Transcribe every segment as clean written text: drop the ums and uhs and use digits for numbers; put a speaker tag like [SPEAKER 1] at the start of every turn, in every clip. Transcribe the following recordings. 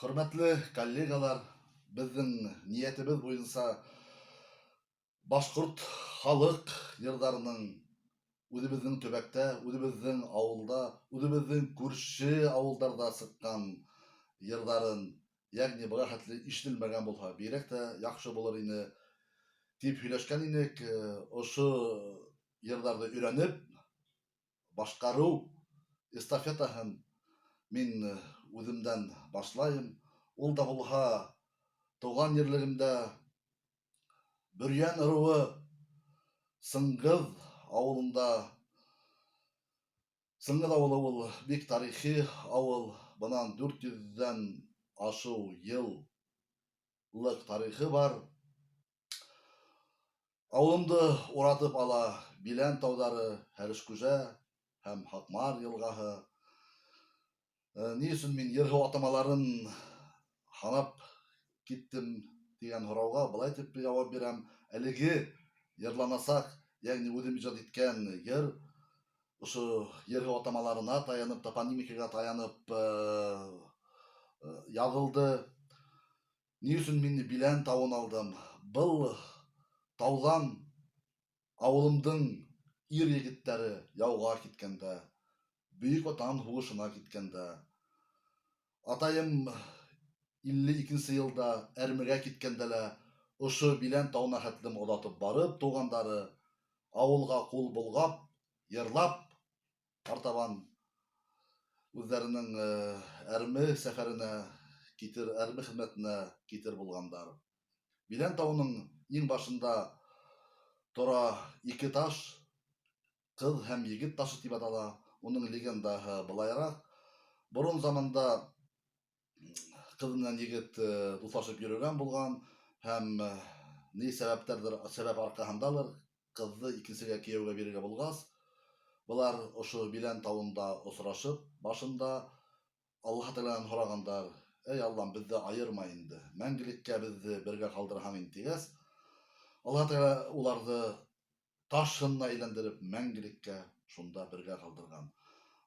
[SPEAKER 1] Hürmetli kollegalar, bizning niyetimiz boyunca Башкорт халык йырдарының үзебезнең төбәктә, үзебезнең авылда, үзебезнең күрше авылдарда сыккан йырдарын, ягъни бу хәтле ишетелмәгән булса, бирәк тә яхшы булыр иде дип сөйләшкән идек. Ошо йырдарды өйрәнеп, башкару эстафетаһын мин үземдән башлайм. Ул да булса туган җирлегемдә Бөрьян ыруы Сыңгыз авылында. Сыңгыз авылы ул бик тарихи авыл. Бынан 400-дән ашу еллык тарихы бар. Авылымды уратып ала Билән таудары, Хәлешкүжә һәм Хакмар елгаһы. Ни өчен мин йыргы атамаларын ханап киттем дигән сорауга былай дип җавап бирәм. Әлеге йырланасак, ягъни үзем иҗат иткән йыр, ошо йыргы атамаларына таянып, топонимикага таянып язылды. Ни өчен мин Билән тауын алдым? Был таудан авылымдың ир егетләре яуга киткәндә, Бөек Ватан сугышына киткәндә, атаем 52 елда әрмегә киткәндә лә ошо Билән тауына хәтлем озатып барып, тугандары авылга кул болгап, йырлап, артабан үзләренең әрме сәфәренә китер, әрме хезмәтенә китер булгандар. Билән тауының иң башында тора ике таш, кыз һәм егет ташы дип атала. Уның легендаһы былайрак. Борын заманда кыз белән егет дуслашып йөргән булган һәм ни сәбәптәрдер, сәбәп аркаһындадыр, кызны икенчегә кияүгә бирергә булгас, булар ошо Билән тауында очрашып, башында Аллаһ Тәгаләдән сорагандар: "Эй Аллам, безне аерма инде, мәңгелеккә безне бергә калдырһаң инде" дигәс, Аллаһ Тәгалә уларны ташына әйләндереп, мәңгелеккә шунда бергә калдырган.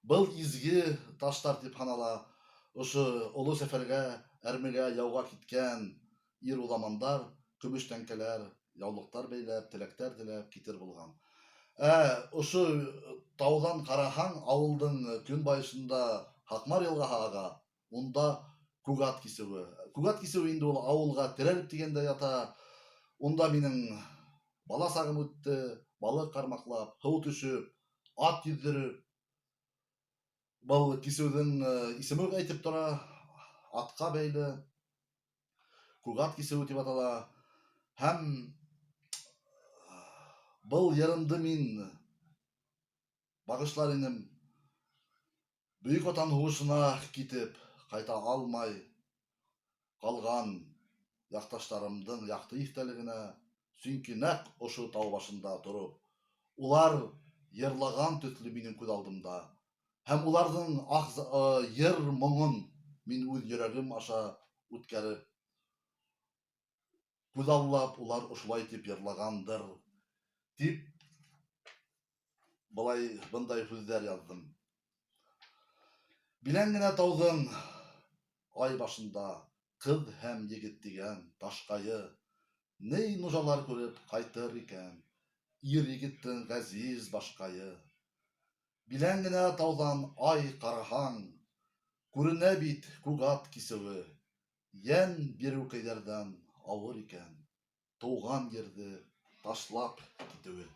[SPEAKER 1] Был изге таштар дип санала. Ошо олы сәфәргә, әрмегә, яуга киткән ир уламандар, көмеш тәңкәләр, яулыктар бәйләп, теләктәр теләп китер булган. Ошо таудан караһаң, авылдың көнбайышында Хакмар елгаһы ага, унда Күгат кисеүе. Күгат кисеүе инде ул авылга терәлеп дигәндә ята. Унда минең бала сагым үтте, балык кармаклап, һыу төшүп, ат йөҙҙөрөп. Был кисеүҙең исеме әйтеп тора, атҡа бәйле, Күгат кисеүе тип атала. Һәм был йырымды мин багышлар инем Бөйөк Ватан һуғышына китеп, ҡайта алмай ҡалған яҡташтарымдың яҡты иҫтәлегенә, сөнки нәҡ ошо тау башында тороп, улар йырлаған төҫлө минең күҙ алдымда. Һәм уларҙың йыр моңон мин үҙ йөрәгем аша үткәреп, күҙ аллап, улар ошолай тип йырлағандыр, тип бындай һүҙҙәр яҙҙым. Билән генә тауҙың ай башында ҡыҙ һәм егет тигән ташҡайы ней нужалар күреп ҡайтыр икән, ир егеттең ғәзиз башҡайы. Билән генә тауҙан ай ҡараһаң, күренә бит Күгат кисеүе. Йән биреү көйҙәрҙән ауыр икән, тыуған ерҙе ташлап китеүе.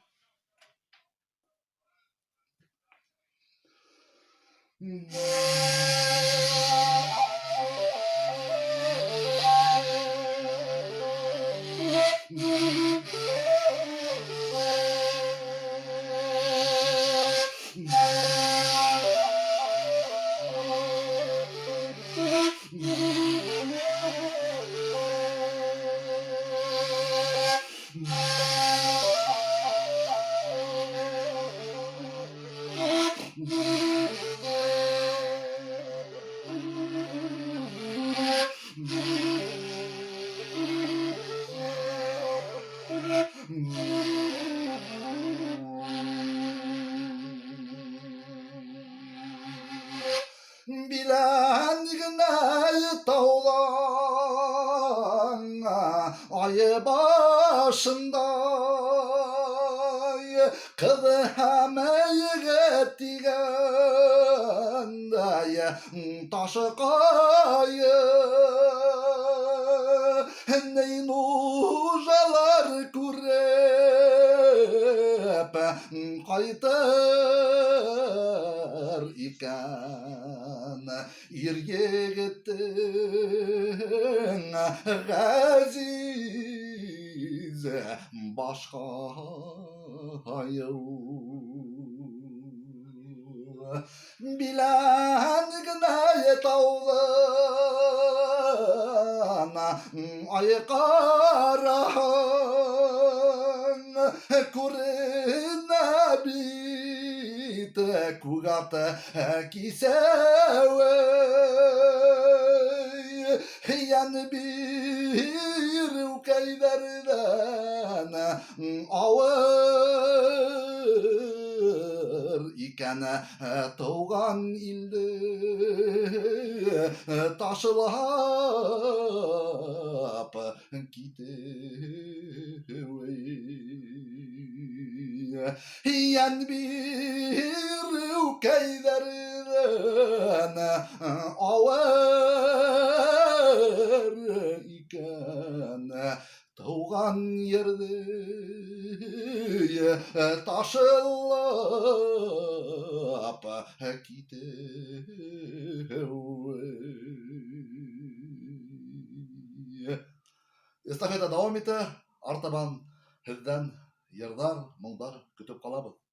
[SPEAKER 1] ташы қайы ней нужалар күреп қайтар икән ир егеттің ғазиз башқайы билән генә таудан айқараң күренә бит күк аты кисәү яны бир үкәйдәрдән авыр икән туган илде ташлап китеү ян бир үкәйдәрдән авыр икән туган ерде ташлап китеү. Эстафета дәвам итә. Артабан һездән йырдар, моңдар көтеп калабыз.